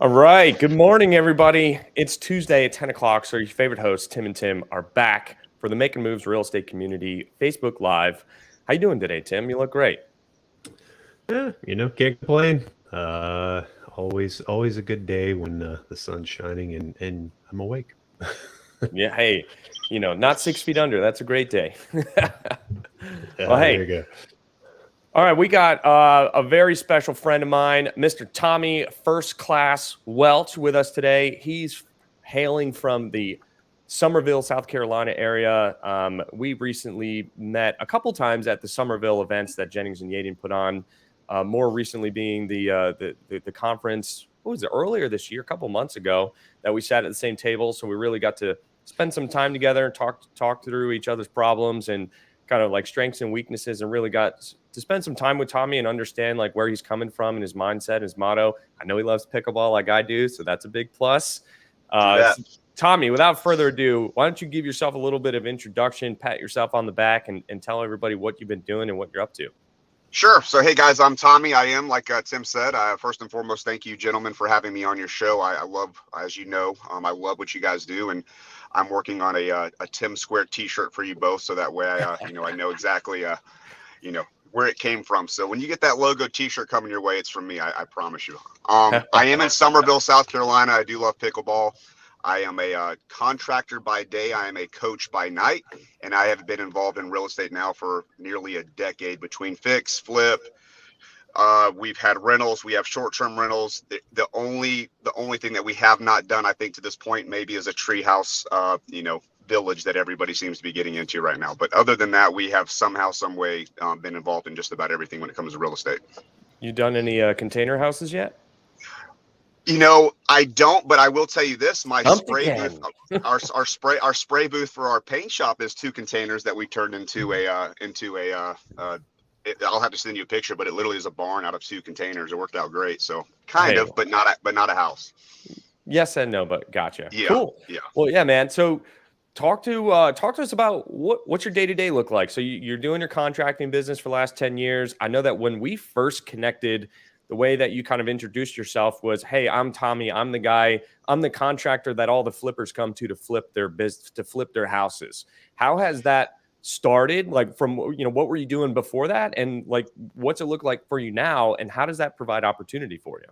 All right. Good morning, everybody. It's Tuesday at 10 o'clock. So your favorite hosts, Tim and Tim, are back for the Making Moves Real Estate Community Facebook Live. How you doing today, Tim? You look great. Yeah, can't complain. Always a good day when the sun's shining and I'm awake. Yeah. Hey, not 6 feet under. That's a great day. Well, There hey. you go. All right. We got a very special friend of mine, Mr. Tommy First Class Welch, with us today. He's hailing from the Summerville, South Carolina area. We recently met a couple times at the Summerville events that Jennings and Yading put on. More recently being the conference, what was it, earlier this year, a couple months ago, that we sat at the same table. So we really got to spend some time together and talk through each other's problems and kind of like strengths and weaknesses, and really got to spend some time with Tommy and understand like where he's coming from and his mindset, his motto. I know he loves pickleball like I do, so that's a big plus. Tommy, without further ado, why don't you give yourself a little bit of introduction, pat yourself on the back, and tell everybody what you've been doing and what you're up to. Sure. So, hey, guys, I'm Tommy. I am, like Tim said, first and foremost, thank you, gentlemen, for having me on your show. I love, as you know, I love what you guys do. And I'm working on a Tim Square T-shirt for you both. So that way, I know exactly, where it came from. So when you get that logo T-shirt coming your way, it's from me. I promise you. I am in Summerville, South Carolina. I do love pickleball. I am a contractor by day. I am a coach by night, and I have been involved in real estate now for nearly a decade between fix, flip. We've had rentals. We have short-term rentals. The only thing that we have not done, I think, to this point, maybe is a treehouse, village that everybody seems to be getting into right now. But other than that, we have somehow, some way been involved in just about everything when it comes to real estate. You done any container houses yet? I don't, but I will tell you this: my spray booth, our spray booth for our paint shop is 2 containers that we turned into a. I'll have to send you a picture, but it literally is a barn out of 2 containers. It worked out great. So kind of, but not a house. Yes and no, but gotcha. Yeah. Cool. Yeah. Well, yeah, man. So talk to us about what's your day-to-day look like. So you're doing your contracting business for the last 10 years. I know that when we first connected, the way that you kind of introduced yourself was, hey, I'm Tommy. I'm the guy. I'm the contractor that all the flippers come to flip their business, to flip their houses. How has that started? Like from, what were you doing before that? And like, what's it look like for you now? And how does that provide opportunity for you?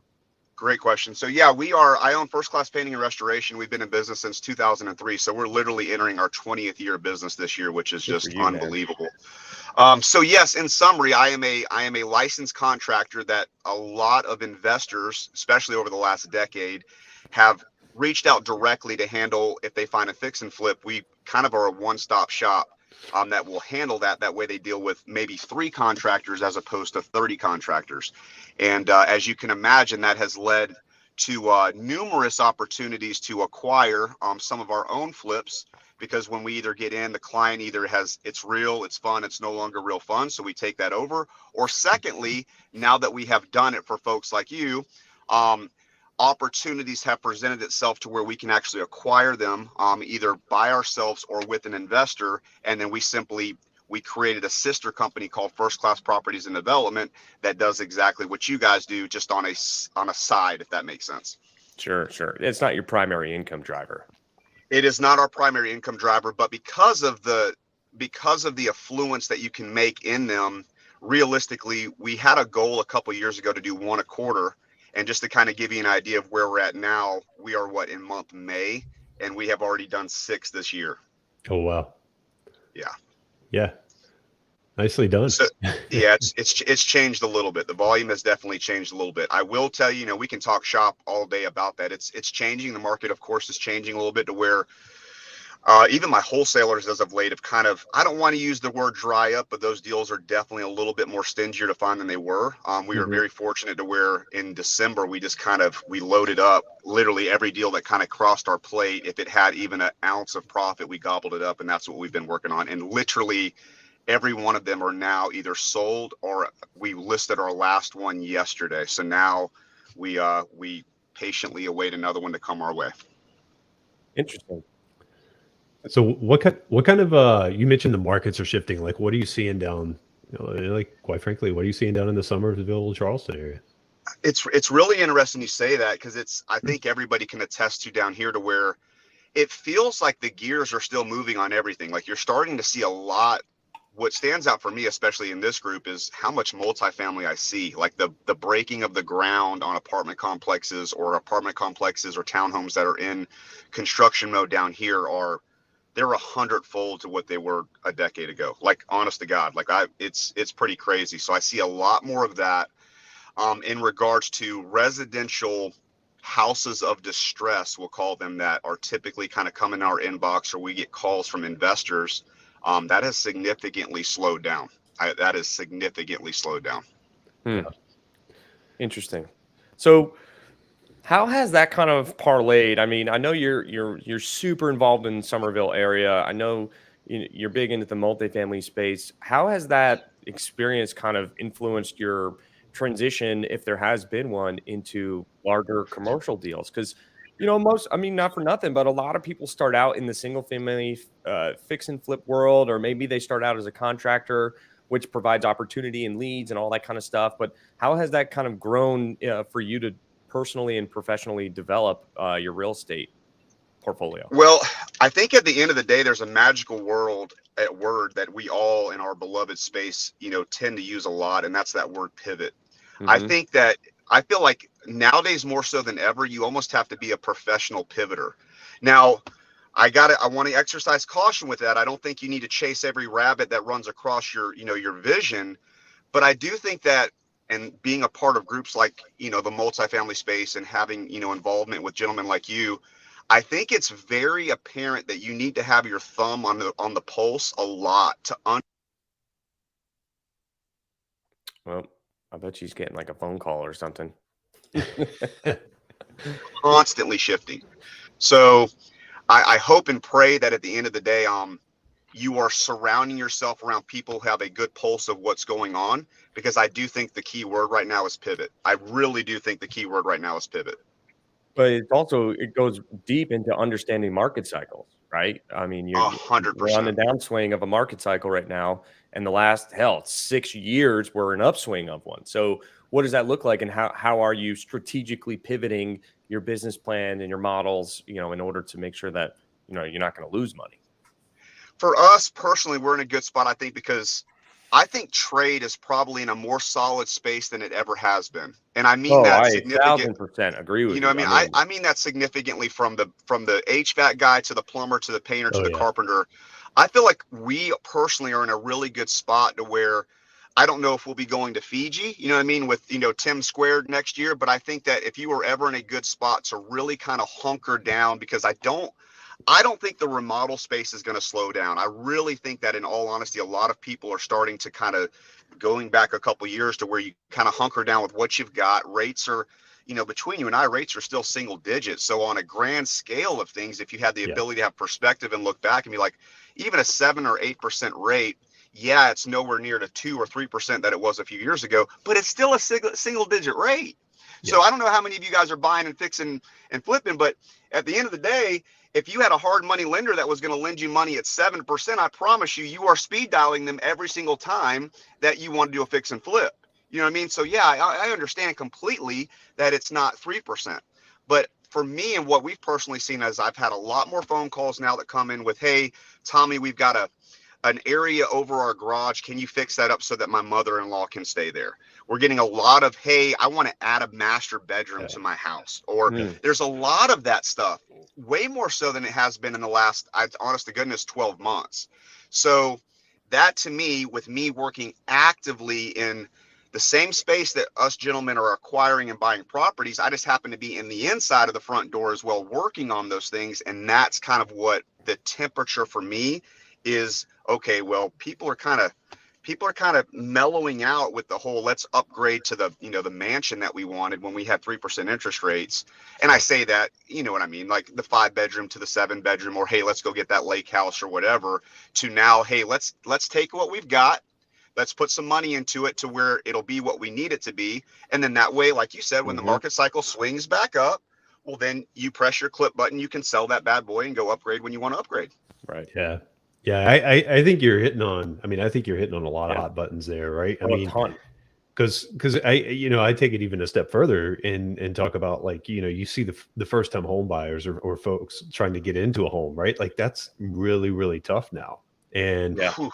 Great question. So yeah, I own First Class Painting and Restoration. We've been in business since 2003. So we're literally entering our 20th year of business this year, which is just unbelievable. So yes, in summary, I am a licensed contractor that a lot of investors, especially over the last decade, have reached out directly to handle if they find a fix and flip. We kind of are a one-stop shop that will handle that. That way they deal with maybe 3 contractors as opposed to 30 contractors. And as you can imagine, that has led to numerous opportunities to acquire some of our own flips, because when we either get in, the client either it's real, it's fun, it's no longer real fun, so we take that over. Or secondly, now that we have done it for folks like you, opportunities have presented itself to where we can actually acquire them either by ourselves or with an investor. And then we created a sister company called First Class Properties and Development that does exactly what you guys do, just on a side, if that makes sense. Sure. It's not your primary income driver. It is not our primary income driver, but because of the affluence that you can make in them, realistically, we had a goal a couple of years ago to do 1 a quarter. And just to kind of give you an idea of where we're at now, we are in month May, and we have already done 6 this year. Oh, wow. Yeah. Nicely done. So, yeah, it's changed a little bit. The volume has definitely changed a little bit. I will tell you, we can talk shop all day about that. It's changing. The market, of course, is changing a little bit to where even my wholesalers as of late have kind of, I don't want to use the word dry up, but those deals are definitely a little bit more stingier to find than they were. We were very fortunate to where in December, we loaded up literally every deal that kind of crossed our plate. If it had even an ounce of profit, we gobbled it up. And that's what we've been working on. And literally every one of them are now either sold or we listed our last one yesterday. So now we patiently await another one to come our way. Interesting. So what kind of you mentioned the markets are shifting. Like, what are you seeing down? Like, quite frankly, what are you seeing down in the Summerville, Charleston area? It's really interesting you say that, because I think everybody can attest to down here to where it feels like the gears are still moving on everything. Like you're starting to see a lot. What stands out for me, especially in this group, is how much multifamily I see. Like the breaking of the ground on apartment complexes or townhomes that are in construction mode down here they're 100-fold to what they were a decade ago. Like, honest to God, like it's pretty crazy. So I see a lot more of that. In regards to residential houses of distress, we'll call them, that are typically kind of come in our inbox or we get calls from investors, that has significantly slowed down. That has significantly slowed down. Interesting. So how has that kind of parlayed? I mean, I know you're super involved in Summerville area. I know you're big into the multifamily space. How has that experience kind of influenced your transition, if there has been one, into larger commercial deals? Because I mean, not for nothing, but a lot of people start out in the single family fix and flip world, or maybe they start out as a contractor, which provides opportunity and leads and all that kind of stuff. But how has that kind of grown for you to personally and professionally develop your real estate portfolio? Well, I think at the end of the day, there's a magical word that we all in our beloved space, tend to use a lot, and that's that word pivot. Mm-hmm. I feel like nowadays more so than ever, you almost have to be a professional pivoter. Now, I want to exercise caution with that. I don't think you need to chase every rabbit that runs across your vision, but I do think that, and being a part of groups like, the multifamily space and having, involvement with gentlemen like you, I think it's very apparent that you need to have your thumb on the pulse a lot to Well, I bet she's getting like a phone call or something. constantly shifting. So I hope and pray that at the end of the day, you are surrounding yourself around people who have a good pulse of what's going on, because I do think the key word right now is pivot. I really do think the key word right now is pivot. But it goes deep into understanding market cycles, right? I mean, you're 100%. on the downswing of a market cycle right now, and the last 6 years were an upswing of one. So what does that look like, and how are you strategically pivoting your business plan and your models, in order to make sure that you're not going to lose money? For us personally, we're in a good spot, I think, because I think trade is probably in a more solid space than it ever has been. And I mean that I significant. 1,000% agree with you. What I mean? I mean that significantly, from the HVAC guy to the plumber to the painter to the carpenter. I feel like we personally are in a really good spot to where I don't know if we'll be going to Fiji, with, Tim Squared next year. But I think that if you were ever in a good spot to really kind of hunker down, because I don't think the remodel space is going to slow down. I really think that, in all honesty, a lot of people are starting to kind of, going back a couple of years, to where you kind of hunker down with what you've got. Rates are, between you and I, rates are still single digits. So on a grand scale of things, if you had the ability to have perspective and look back and be like, even a 7 or 8% rate, it's nowhere near the 2 or 3% that it was a few years ago, but it's still a single digit rate. Yeah. So I don't know how many of you guys are buying and fixing and flipping, but at the end of the day, if you had a hard money lender that was going to lend you money at 7%, I promise you are speed dialing them every single time that you want to do a fix and flip. You know what I mean? So I understand completely that it's not 3%. But for me, and what we've personally seen, is I've had a lot more phone calls now that come in with, hey, Tommy, we've got an area over our garage. Can you fix that up so that my mother-in-law can stay there? We're getting a lot of, hey, I want to add a master bedroom to my house. Or there's a lot of that stuff, way more so than it has been in the last, honest to goodness, 12 months. So that, to me, with me working actively in the same space that us gentlemen are acquiring and buying properties, I just happen to be in the inside of the front door as well, working on those things. And that's kind of what the temperature for me is. Okay, well, people are kind of mellowing out with the whole, let's upgrade to the, the mansion that we wanted when we had 3% interest rates. And I say that, you know what I mean? Like the 5-bedroom to the 7-bedroom, or, hey, let's go get that lake house or whatever, to now, hey, let's take what we've got. Let's put some money into it to where it'll be what we need it to be. And then that way, like you said, when the market cycle swings back up, well, then you press your clip button, you can sell that bad boy and go upgrade when you want to upgrade. Right. Yeah. Yeah. I think you're hitting on, a lot of hot buttons there, right? I mean, because I take it even a step further and talk about, like, you see the first time home buyers or folks trying to get into a home, right? Like, that's really, really tough now. And Yeah. Whew.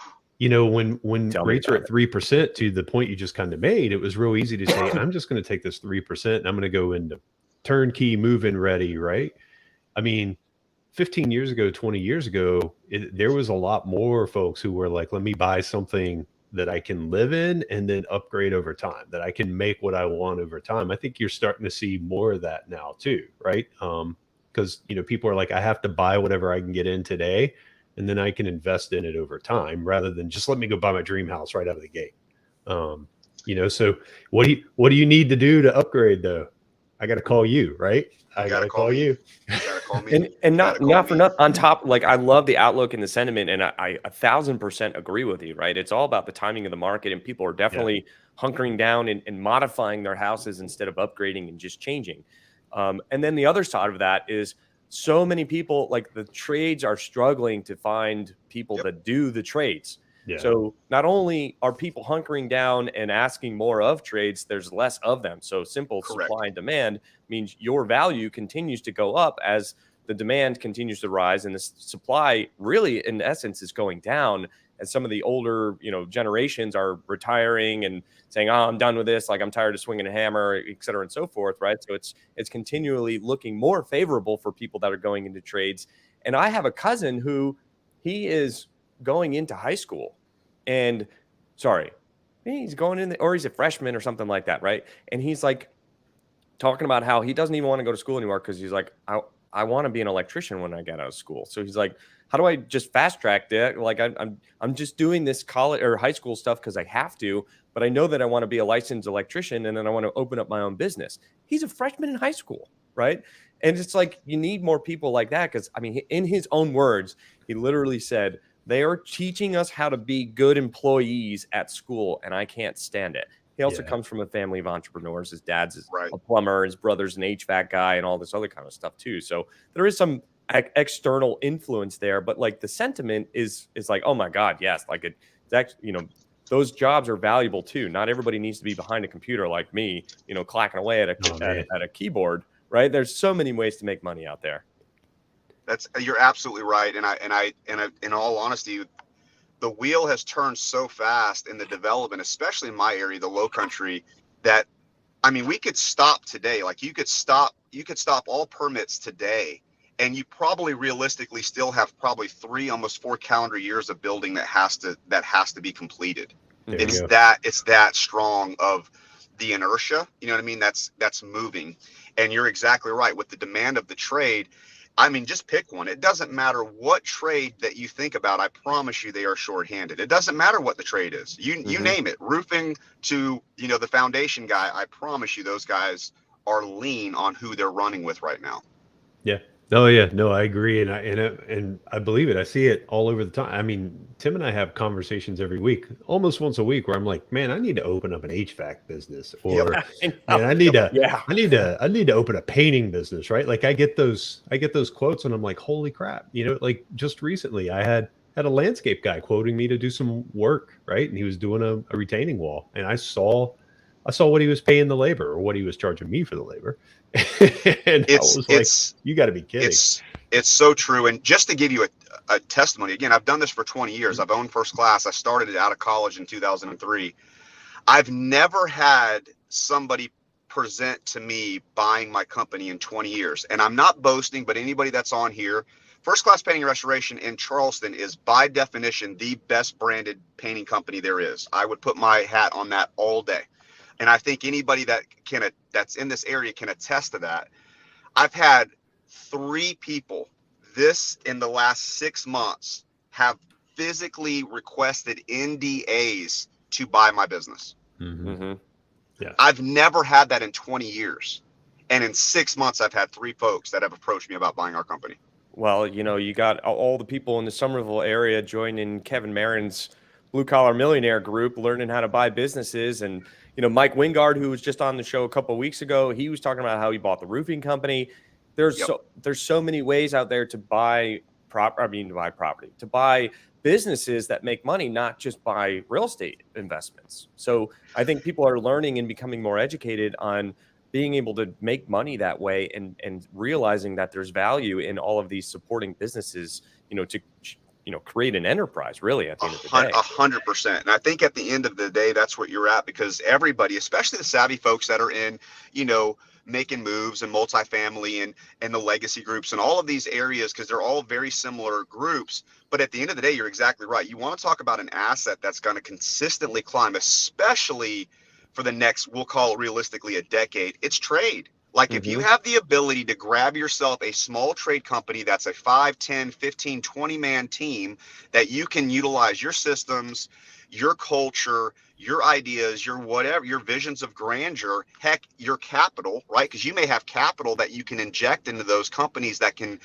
when Tell me rates are about at 3%, to the point you just kind of made, it was real easy to say, I'm just going to take this 3% and I'm going to go into turnkey move-in ready, right? I mean, 15 years ago, 20 years ago, there was a lot more folks who were like, let me buy something that I can live in and then upgrade over time, that I can make what I want over time. I think you're starting to see more of that now too, right? Because people are like, I have to buy whatever I can get in today, and then I can invest in it over time, rather than just let me go buy my dream house right out of the gate. So what do you need to do to upgrade though? I got to call you, right? I got to call you. You gotta call me. And not Gotta call for me. nothing on top, like, I love the outlook and the sentiment, and I 1,000% agree with you, right? It's all about the timing of the market, and people are definitely hunkering down and modifying their houses instead of upgrading and just changing. And then the other side of that is, so many people, like, the trades are struggling to find people that do the trades. Yeah. So not only are people hunkering down and asking more of trades, there's less of them. So simple Correct. supply and demand means your value continues to go up as the demand continues to rise, and the supply really, in essence, is going down as some of the older, generations are retiring and saying, "Oh, I'm done with this. Like, I'm tired of swinging a hammer," et cetera, and so forth. Right. So it's continually looking more favorable for people that are going into trades. And I have a cousin who, he is going into high school, and he's going in, or he's a freshman or something like that. Right. And he's like talking about how he doesn't even want to go to school anymore, because he's like, I want to be an electrician when I get out of school. So he's like, how do I just fast track that? Like, I'm just doing this college or high school stuff because I have to, but I know that I want to be a licensed electrician, and then I want to open up my own business. He's a freshman in high school, right? And it's like, you need more people like that, because, I mean, in his own words, he literally said, they are teaching us how to be good employees at school, and I can't stand it. He also comes from a family of entrepreneurs. His dad's Right. a plumber, his brother's an HVAC guy, and all this other kind of stuff too. So there is some external influence there, but, like, the sentiment is like, oh my God, yes, like, it's actually, those jobs are valuable too. Not everybody needs to be behind a computer like me, clacking away at a keyboard, right? There's so many ways to make money out there. You're absolutely right. And in all honesty, the wheel has turned so fast in the development, especially in my area, the Low Country, that, I mean, we could stop today. Like, you could stop all permits today, and you probably realistically still have probably 3, almost 4 calendar years of building that has to be completed. It's that strong of the inertia. You know what I mean? That's moving. And you're exactly right with the demand of the trade. I mean, just pick one. It doesn't matter what trade that you think about. I promise you, they are shorthanded. It doesn't matter what the trade is. You name it, roofing to, the foundation guy. I promise you, those guys are lean on who they're running with right now. Yeah. Oh yeah. No, I agree. And I believe it. I see it all over the time. I mean, Tim and I have conversations every week, almost once a week, where I'm like, man, I need to open up an HVAC business, or man, I need to open a painting business, right? Like, I get those quotes, and I'm like, holy crap. Like, just recently I had a landscape guy quoting me to do some work, right? And he was doing a retaining wall, and I saw what he was paying the labor, or what he was charging me for the labor. And I was like, you got to be kidding. It's so true. And just to give you a testimony, again, I've done this for 20 years. I've owned First Class. I started it out of college in 2003. I've never had somebody present to me buying my company in 20 years. And I'm not boasting, but anybody that's on here, First Class Painting and Restoration in Charleston is by definition the best branded painting company there is. I would put my hat on that all day. And I think anybody that's in this area can attest to that. I've had 3 people in the last 6 months have physically requested NDAs to buy my business. Mm-hmm. Yeah. I've never had that in 20 years. And in 6 months, I've had 3 folks that have approached me about buying our company. Well, you got all the people in the Summerville area joining Kevin Marin's Blue Collar Millionaire group, learning how to buy businesses. And, Mike Wingard, who was just on the show a couple of weeks ago, he was talking about how he bought the roofing company. There's so many ways out there to buy buy property, to buy businesses that make money, not just buy real estate investments. So I think people are learning and becoming more educated on being able to make money that way, and realizing that there's value in all of these supporting businesses, to create an enterprise, really, at the end of the day. 100%. And I think at the end of the day, that's what you're at, because everybody, especially the savvy folks that are in, making moves and multifamily and the legacy groups and all of these areas, because they're all very similar groups. But at the end of the day, you're exactly right. You want to talk about an asset that's going to consistently climb, especially for the next, we'll call it realistically, a decade. It's trade. Like if you have the ability to grab yourself a small trade company that's a 5, 10, 15, 20 man team that you can utilize your systems, your culture, your ideas, your whatever, your visions of grandeur, heck, your capital, right? Because you may have capital that you can inject into those companies that can,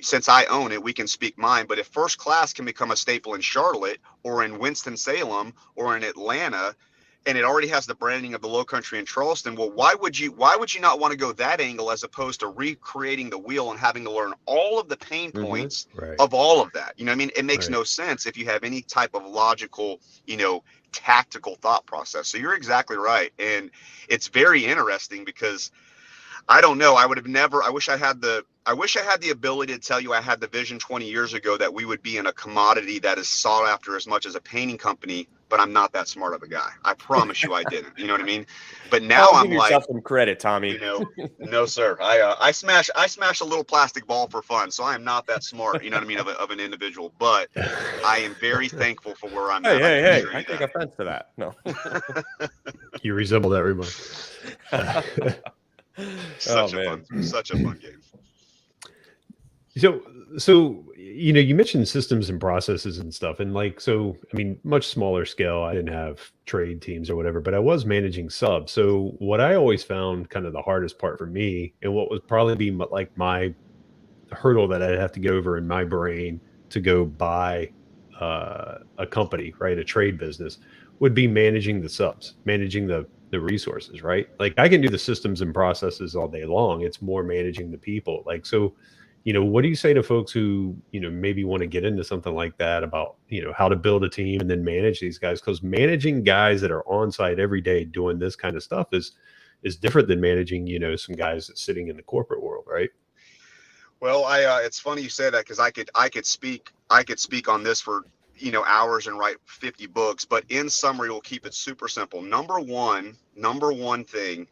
since I own it, we can speak mine. But if First Class can become a staple in Charlotte or in Winston-Salem or in Atlanta, and it already has the branding of the Low Country in Charleston, well, why would you not want to go that angle as opposed to recreating the wheel and having to learn all of the pain points of all of that? You know what I mean? It makes no sense if you have any type of logical, tactical thought process. So you're exactly right. And it's very interesting because I don't know. I wish I had the ability to tell you I had the vision 20 years ago that we would be in a commodity that is sought after as much as a painting company, but I'm not that smart of a guy. I promise you I didn't. You know what I mean? But now I'm give yourself some credit, Tommy. No, sir. I smash a little plastic ball for fun. So I am not that smart, you know what I mean, of an individual, but I am very thankful for where I'm at. Hey, I take offense to that. No. You resemble that remark. Such a fun game. So you mentioned systems and processes and stuff, and much smaller scale. I didn't have trade teams or whatever, but I was managing subs. So what I always found kind of the hardest part for me, and what would probably be like my hurdle that I'd have to get over in my brain to go buy a company, right, a trade business, would be managing the subs, managing the resources, right? Like I can do the systems and processes all day long. It's more managing the people. What do you say to folks who, maybe want to get into something like that about, how to build a team and then manage these guys? Because managing guys that are on site every day doing this kind of stuff is different than managing, some guys that's sitting in the corporate world, right? Well, it's funny you say that, because I could speak on this for hours and write 50 books, but in summary, we'll keep it super simple. Number one thing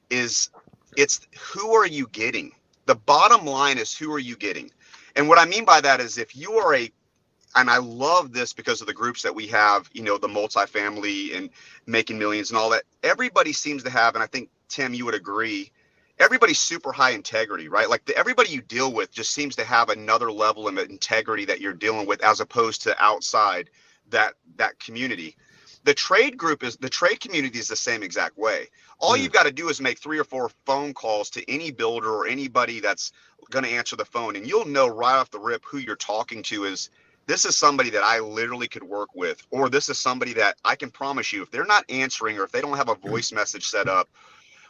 is it's who are you getting? The bottom line is who are you getting? And what I mean by that is if you are and I love this because of the groups that we have, the multifamily and making millions and all that, everybody seems to have, and I think Tim, you would agree, everybody's super high integrity, right? Like everybody you deal with just seems to have another level of integrity that you're dealing with as opposed to outside that community. The trade community is the same exact way. All you've got to do is make 3 or 4 phone calls to any builder or anybody that's going to answer the phone, and you'll know right off the rip who you're talking to is, this is somebody that I literally could work with, or this is somebody that I can promise you, if they're not answering, or if they don't have a voice message set up,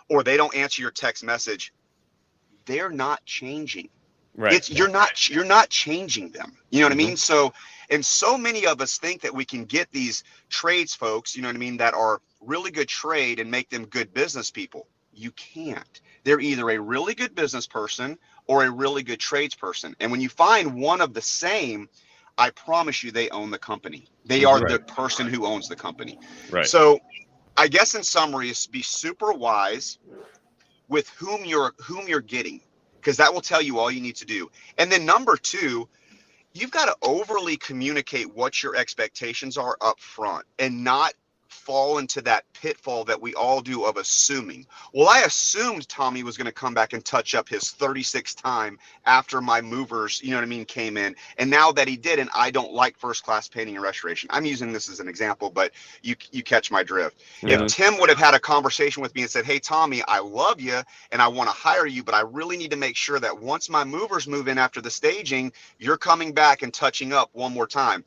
or they don't answer your text message, they're not changing. Right. You're not changing them. You know what I mean? So, and so many of us think that we can get these trades folks, you know what I mean, that are really good trade and make them good business people. You can't. They're either a really good business person or a really good trades person. And when you find one of the same, I promise you they own the company. They are the person who owns the company. Right. So I guess in summary is be super wise with whom you're getting, because that will tell you all you need to do. And then number 2, you've got to overly communicate what your expectations are up front and not fall into that pitfall that we all do of assuming. Well, I assumed Tommy was going to come back and touch up his 36th time after my movers, you know what I mean, came in. And now that he didn't, I don't like First Class painting and restoration. I'm using this as an example, but you catch my drift. Yeah. If Tim would have had a conversation with me and said, hey, Tommy, I love you and I want to hire you, but I really need to make sure that once my movers move in after the staging, you're coming back and touching up one more time.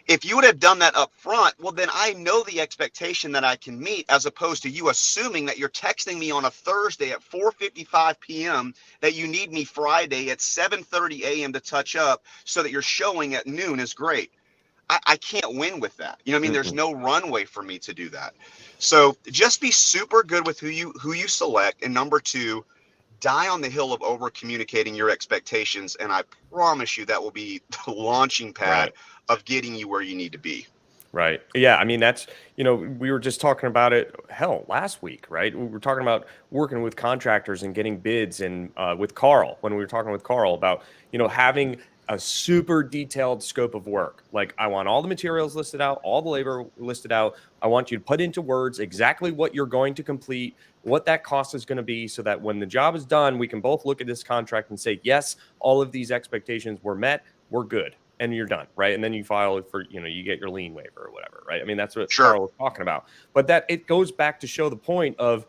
If you would have done that up front, well, then I know the expectation that I can meet, as opposed to you assuming that you're texting me on a Thursday at 4:55 p.m. that you need me Friday at 7:30 a.m. to touch up so that you're showing at noon is great. I can't win with that. You know what I mean? There's no runway for me to do that. So just be super good with who you select. And number two, die on the hill of over communicating your expectations. And I promise you that will be the launching pad of getting you where you need to be. Right. Yeah. I mean, that's, we were just talking about it, last week, right? We were talking about working with contractors and getting bids, and with Carl, when we were talking with Carl about, having a super detailed scope of work. Like, I want all the materials listed out, all the labor listed out. I want you to put into words exactly what you're going to complete, what that cost is going to be, so that when the job is done, we can both look at this contract and say, yes, all of these expectations were met. We're good. And you're done, right? And then you file it for, you get your lien waiver or whatever, right? I mean, that's what Carl was talking about. But that it goes back to show the point of,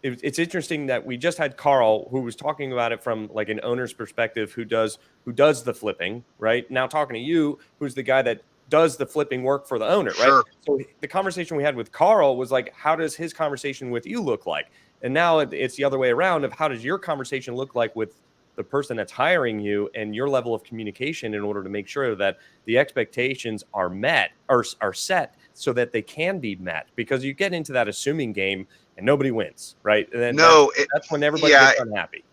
it's interesting that we just had Carl, who was talking about it from like an owner's perspective, who does the flipping, right? Now talking to you, who's the guy that does the flipping work for the owner, right? So the conversation we had with Carl was like, how does his conversation with you look like? And now it's the other way around of, how does your conversation look like with the person that's hiring you, and your level of communication in order to make sure that the expectations are met or are set so that they can be met? Because you get into that assuming game and nobody wins, right? And then that's when everybody gets unhappy.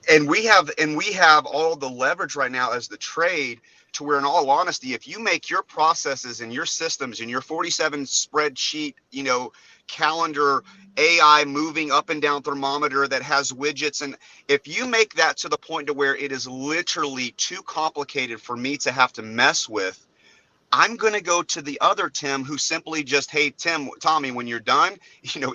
And we have all the leverage right now as the trade, to where, in all honesty, if you make your processes and your systems and your 47 spreadsheet, calendar, AI moving up and down thermometer that has widgets, and if you make that to the point to where it is literally too complicated for me to have to mess with, I'm going to go to the other Tim, who simply just, hey, Tommy, when you're done,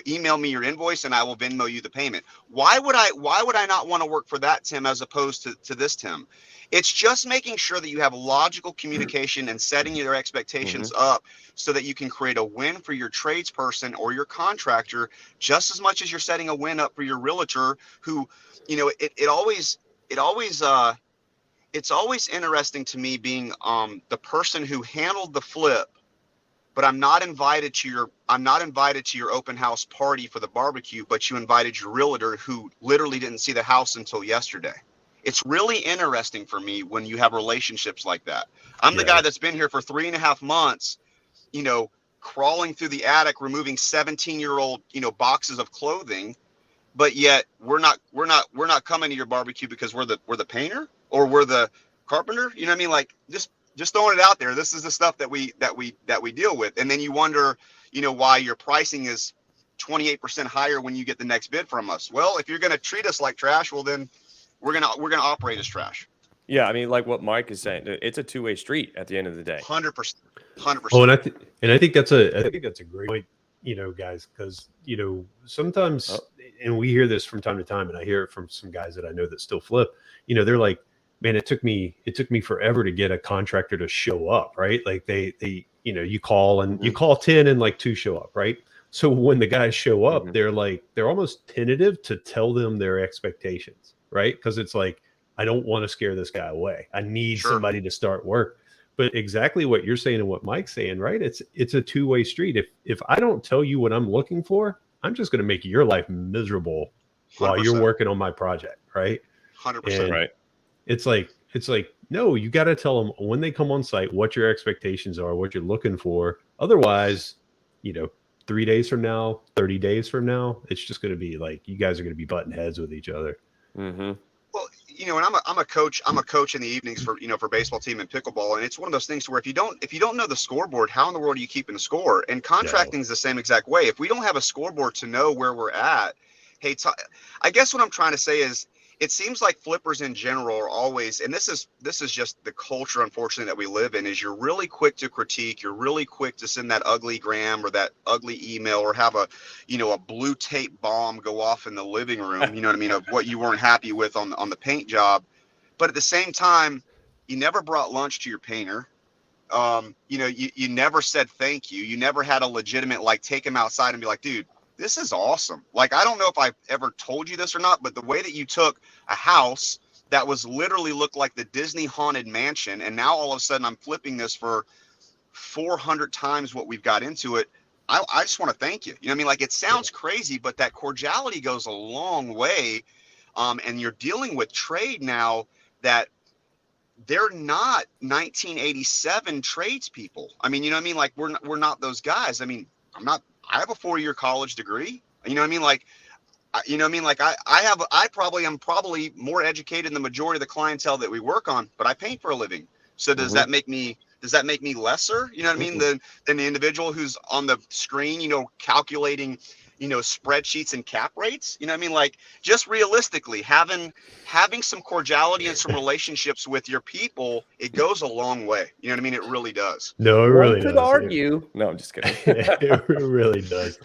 email me your invoice and I will Venmo you the payment. Why would I not want to work for that Tim as opposed to this Tim? It's just making sure that you have logical communication and setting your expectations up so that you can create a win for your tradesperson or your contractor, just as much as you're setting a win up for your realtor, who, it's always interesting to me being the person who handled the flip, but I'm not invited to your open house party for the barbecue, but you invited your realtor who literally didn't see the house until yesterday. It's really interesting for me when you have relationships like that. I'm the guy that's been here for 3.5 months, crawling through the attic, removing 17-year-old, boxes of clothing, but yet we're not coming to your barbecue because we're the painter or we're the carpenter. You know what I mean? Like, just throwing it out there. This is the stuff that we deal with. And then you wonder, why your pricing is 28% higher when you get the next bid from us. Well, if you're going to treat us like trash, well, then we're gonna operate as trash. Yeah, I mean, like what Mike is saying, it's a two-way street at the end of the day. 100%. Oh, and I think that's a great point, guys, because sometimes, and we hear this from time to time, and I hear it from some guys that I know that still flip. They're like, man, it took me forever to get a contractor to show up, right? Like they you call and you call 10 and like 2 show up, right? So when the guys show up, they're almost tentative to tell them their expectations. Right? Because it's like, I don't want to scare this guy away. I need somebody to start work. But exactly what you're saying and what Mike's saying, right? It's a two-way street. If I don't tell you what I'm looking for, I'm just going to make your life miserable 100%. While you're working on my project, right? 100%. Right. It's like, no, you got to tell them when they come on site what your expectations are, what you're looking for. Otherwise, 3 days from now, 30 days from now, it's just going to be like, you guys are going to be butting heads with each other. Well, and I'm a coach in the evenings for baseball team and pickleball, and it's one of those things where if you don't know the scoreboard, how in the world are you keeping the score? And contracting is the same exact way. If we don't have a scoreboard to know where we're at, I guess what I'm trying to say is, it seems like flippers in general are always, and this is just the culture, unfortunately, that we live in, is you're really quick to critique. You're really quick to send that ugly gram or that ugly email, or have a blue tape bomb go off in the living room, of what you weren't happy with on the paint job. But at the same time, you never brought lunch to your painter. You never said thank you. You never had a legitimate, take him outside and be like, dude, this is awesome. Like, I don't know if I've ever told you this or not, but the way that you took a house that was literally looked like the Disney haunted mansion, and now all of a sudden I'm flipping this for 400 times what we've got into it. I just want to thank you. You know what I mean? Like, it sounds crazy, but that cordiality goes a long way. And you're dealing with trade now that they're not 1987 tradespeople. I mean, you know what I mean? Like, we're not those guys. I mean, I have a 4-year college degree. You know what I mean? Like, you know what I mean? Like, I'm probably more educated than the majority of the clientele that we work on, but I paint for a living. So does that make me lesser? You know what I mean? Than the individual who's on the screen, you know, calculating, you know, spreadsheets and cap rates. You know what I mean? Like, just realistically, having some cordiality and some relationships with your people, it goes a long way. You know what I mean? It really does. No, it really could does. argue. No, I'm just kidding. It really does.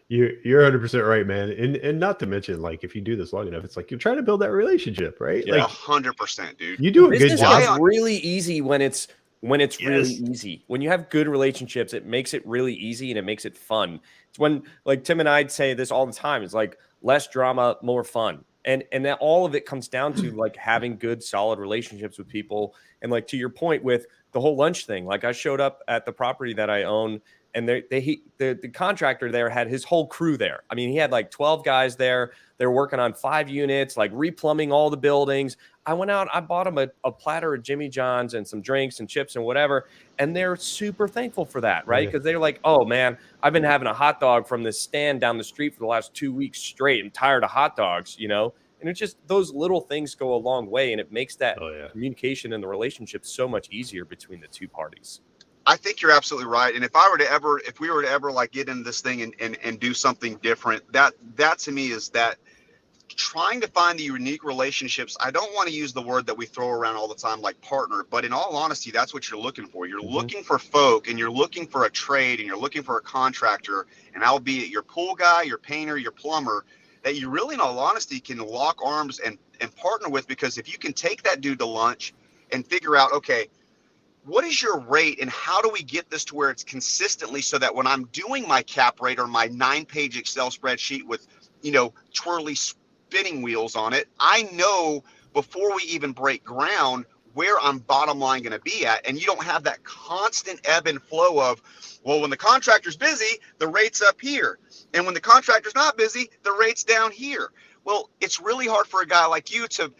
You're 100% right, man. And not to mention, like, if you do this long enough, it's like you're trying to build that relationship, right? Yeah. Like 100%, dude. you do a good Business job. is really easy when it's Yes. really easy. When you have good relationships, it makes it really easy and it makes it fun. It's when, like, Tim and I'd say this all the time. It's like less drama, more fun. And that all of it comes down to like having good, solid relationships with people. And like, to your point with the whole lunch thing, like, I showed up at the property that I own, and the contractor there had his whole crew there. I mean, he had like 12 guys there. They're working on 5 units, like replumbing all the buildings. I went out, I bought them a platter of Jimmy John's and some drinks and chips and whatever. And they're super thankful for that, right? Because they're like, oh man, I've been having a hot dog from this stand down the street for the last 2 weeks straight. I'm tired of hot dogs, you know? And it's just those little things go a long way, and it makes that communication and the relationship so much easier between the two parties. I think you're absolutely right. And if we were to ever like get into this thing and do something different, that to me is that trying to find the unique relationships. I don't want to use the word that we throw around all the time, like partner, but in all honesty, that's what you're looking for. You're looking for folk, and you're looking for a trade, and you're looking for a contractor, and albeit your pool guy, your painter, your plumber, that you really, in all honesty, can lock arms and partner with, because if you can take that dude to lunch and figure out, okay, what is your rate and how do we get this to where it's consistently, so that when I'm doing my cap rate or my 9-page Excel spreadsheet with, you know, twirly spinning wheels on it, I know before we even break ground where I'm bottom line going to be at. And you don't have that constant ebb and flow of, well, when the contractor's busy, the rate's up here. And when the contractor's not busy, the rate's down here. Well, it's really hard for a guy like you to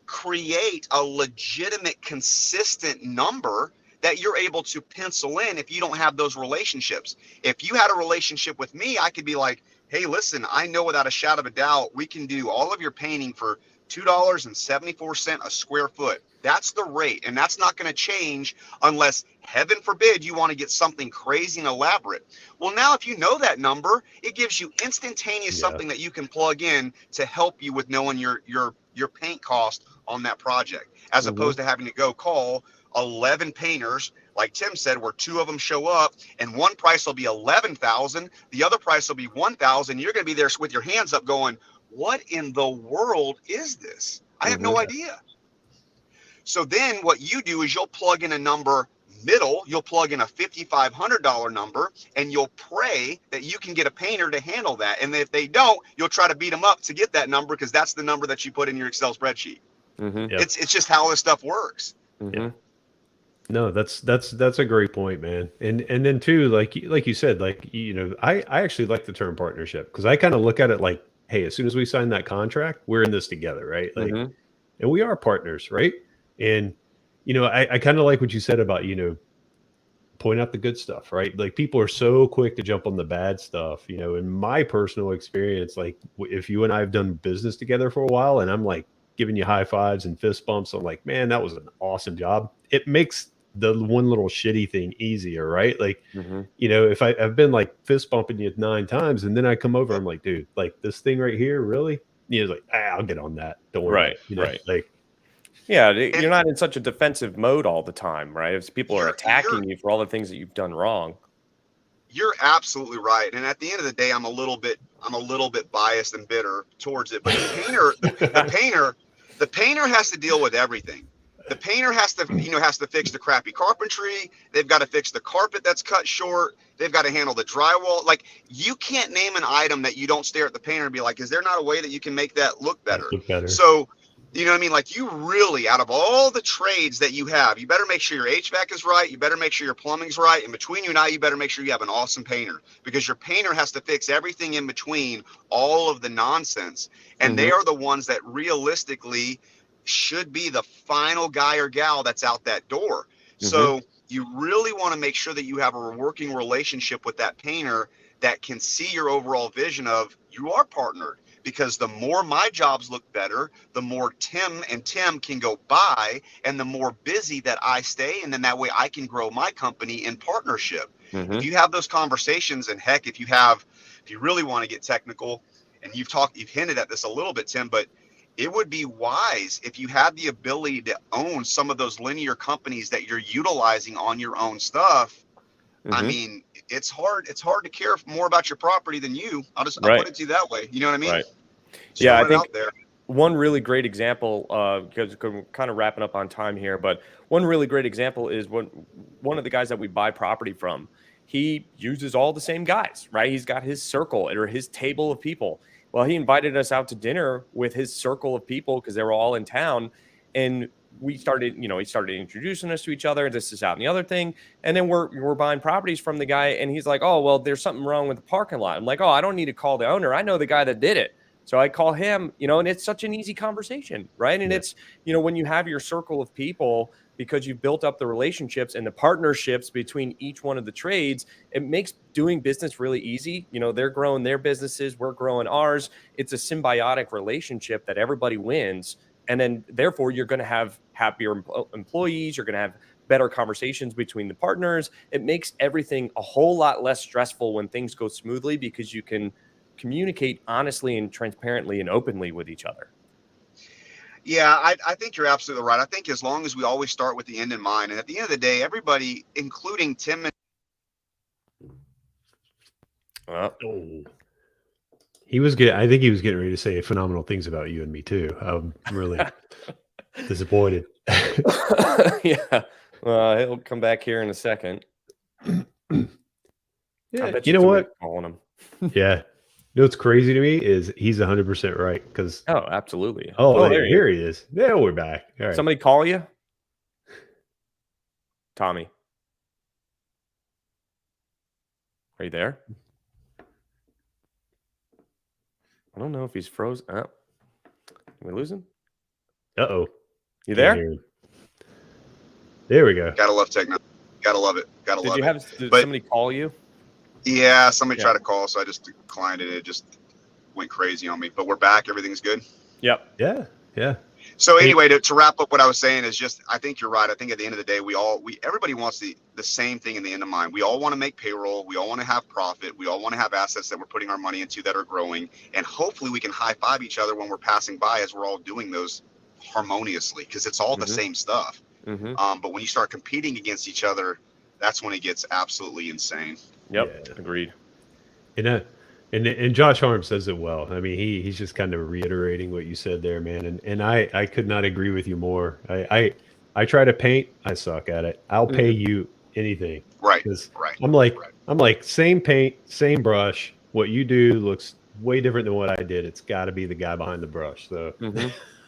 create a legitimate, consistent number that you're able to pencil in if you don't have those relationships. If you had a relationship with me, I could be like, hey, listen, I know without a shadow of a doubt, we can do all of your painting for $2.74 a square foot. That's the rate. And that's not going to change unless, heaven forbid, you want to get something crazy and elaborate. Well, now if you know that number, it gives you instantaneous something that you can plug in to help you with knowing your paint cost on that project, as opposed to having to go call 11 painters, like Tim said, where 2 of them show up, and one price will be $11,000, the other price will be $1,000. You're going to be there with your hands up going, what in the world is this? I have no idea. So then what you do is you'll plug in a number middle, you'll plug in a $5,500 number, and you'll pray that you can get a painter to handle that. And if they don't, you'll try to beat them up to get that number, because that's the number that you put in your Excel spreadsheet. It's just how this stuff works. No, that's a great point, man. And then too, like you said, like, you know, I actually like the term partnership, because I kind of look at it like, hey, as soon as we sign that contract, we're in this together, right? Like, and we are partners, right? And, you know, I kind of like what you said about, you know, point out the good stuff, right? Like, people are so quick to jump on the bad stuff. You know, in my personal experience, like, if you and I have done business together for a while and I'm like giving you high fives and fist bumps, I'm like, man, that was an awesome job. It makes the one little shitty thing easier, right? Like, you know, if I've been like fist bumping you 9 times and then I come over, I'm like, dude, like, this thing right here, really? You know, like, I'll get on that. Don't worry. You know, like, yeah, you're not in such a defensive mode all the time, right? If people are attacking you for all the things that you've done wrong. You're absolutely right. And at the end of the day, I'm a little bit biased and bitter towards it. But the painter has to deal with everything. The painter has to fix the crappy carpentry. They've got to fix the carpet that's cut short. They've got to handle the drywall. Like, you can't name an item that you don't stare at the painter and be like, is there not a way that you can make that look better? So You know what I mean? Like, you really, out of all the trades that you have, you better make sure your HVAC is right. You better make sure your plumbing's right. And between you and I, you better make sure you have an awesome painter, because your painter has to fix everything in between, all of the nonsense. And they are the ones that realistically should be the final guy or gal that's out that door. So you really want to make sure that you have a working relationship with that painter that can see your overall vision of you are partnered. Because the more my jobs look better, the more Tim can go by, and the more busy that I stay. And then that way I can grow my company in partnership. If you have those conversations, and heck, if you really want to get technical, and you've hinted at this a little bit, Tim, but it would be wise if you had the ability to own some of those linear companies that you're utilizing on your own stuff. I mean, it's hard to care more about your property than you. I'll put it to you that way. You know what I mean? Right. Just Yeah, I think out there. one really great example, because we're kind of wrapping up on time here, but one really great example is one of the guys that we buy property from, he uses all the same guys, right? He's got his circle or his table of people. Well, he invited us out to dinner with his circle of people because they were all in town. And he started introducing us to each other. This is out and the other thing. And then we're buying properties from the guy. And he's like, oh, well, there's something wrong with the parking lot. I'm like, oh, I don't need to call the owner. I know the guy that did it. So I call him, and it's such an easy conversation, right? And it's, when you have your circle of people, because you've built up the relationships and the partnerships between each one of the trades, it makes doing business really easy. They're growing their businesses, we're growing ours. It's a symbiotic relationship that everybody wins. And then therefore you're going to have happier employees. You're going to have better conversations between the partners. It makes everything a whole lot less stressful when things go smoothly, because you can communicate honestly and transparently and openly with each other. Yeah, I think you're absolutely right. I think as long as we always start with the end in mind, and at the end of the day, everybody, including Tim and I think he was getting ready to say phenomenal things about you and me too. I'm really disappointed. Yeah. He'll come back here in a second. Yeah, you know what? Calling him. Yeah. What's crazy to me is he's 100% right. Because absolutely. Here he is. Yeah, we're back. All right. Somebody call you, Tommy. Are you there? I don't know if he's frozen. Oh. We lose him? Uh-oh. You there? There we go. Gotta love technology. Gotta love it. Did somebody call you? Yeah, somebody tried to call, so I just declined it. It just went crazy on me. But we're back. Everything's good. Yep. Yeah. So anyway, to wrap up what I was saying is just, I think you're right. I think at the end of the day, everybody wants the same thing in the end of mind. We all want to make payroll. We all want to have profit. We all want to have assets that we're putting our money into that are growing. And hopefully we can high five each other when we're passing by as we're all doing those harmoniously, because it's all the same stuff. But when you start competing against each other, that's when it gets absolutely insane. Yep. Yeah. Agreed. And Josh Harm says it well. I mean, he's just kind of reiterating what you said there, man. And I could not agree with you more. I try to paint. I suck at it. I'll pay you anything. Right. Right. I'm like same paint, same brush. What you do looks way different than what I did. It's got to be the guy behind the brush. So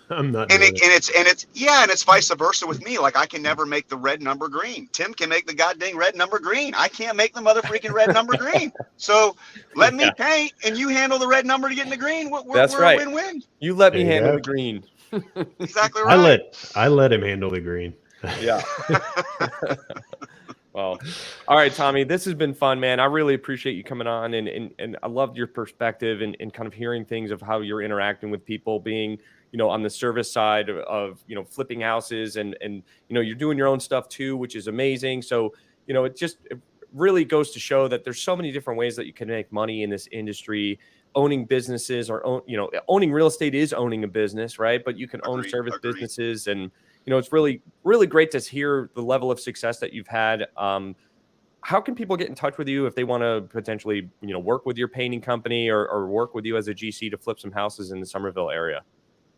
I'm not. And it's vice versa with me. Like, I can never make the red number green. Tim can make the goddamn red number green. I can't make the mother freaking red number green. So let me paint, and you handle the red number to get in the green. That's right. We're a win-win. You let me handle the green. Exactly right. I let him handle the green. Yeah. Well, all right, Tommy, this has been fun, man. I really appreciate you coming on, and I loved your perspective and kind of hearing things of how you're interacting with people, being on the service side of flipping houses, and you're doing your own stuff too, which is amazing. So it really goes to show that there's so many different ways that you can make money in this industry. Owning businesses, or owning real estate is owning a business, right? But you can own service businesses, and it's really, really great to hear the level of success that you've had. How can people get in touch with you if they want to potentially work with your painting company or work with you as a GC to flip some houses in the Summerville area?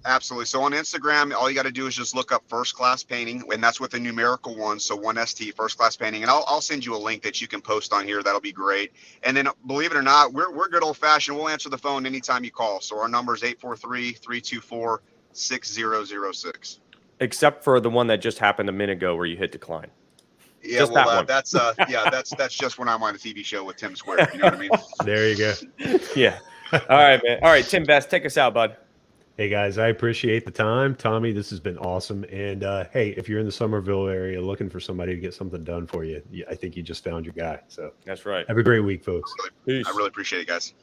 Absolutely. So on Instagram, all you got to do is just look up First Class Painting, and that's with a numerical 1. So 1ST, First Class Painting. And I'll send you a link that you can post on here. That'll be great. And then, believe it or not, we're good old fashioned. We'll answer the phone anytime you call. So our number is 843-324 6006. Except for the one that just happened a minute ago where you hit decline. Yeah, Just well, that one. that's just when I'm on a TV show with Tim Square. You know what I mean? There you go. Yeah. All right, man. All right, Tim Best, take us out, bud. Hey guys, I appreciate the time. Tommy, this has been awesome. And hey, if you're in the Summerville area looking for somebody to get something done for you, I think you just found your guy. So That's right. have a great week, folks. Peace. I really appreciate it, guys.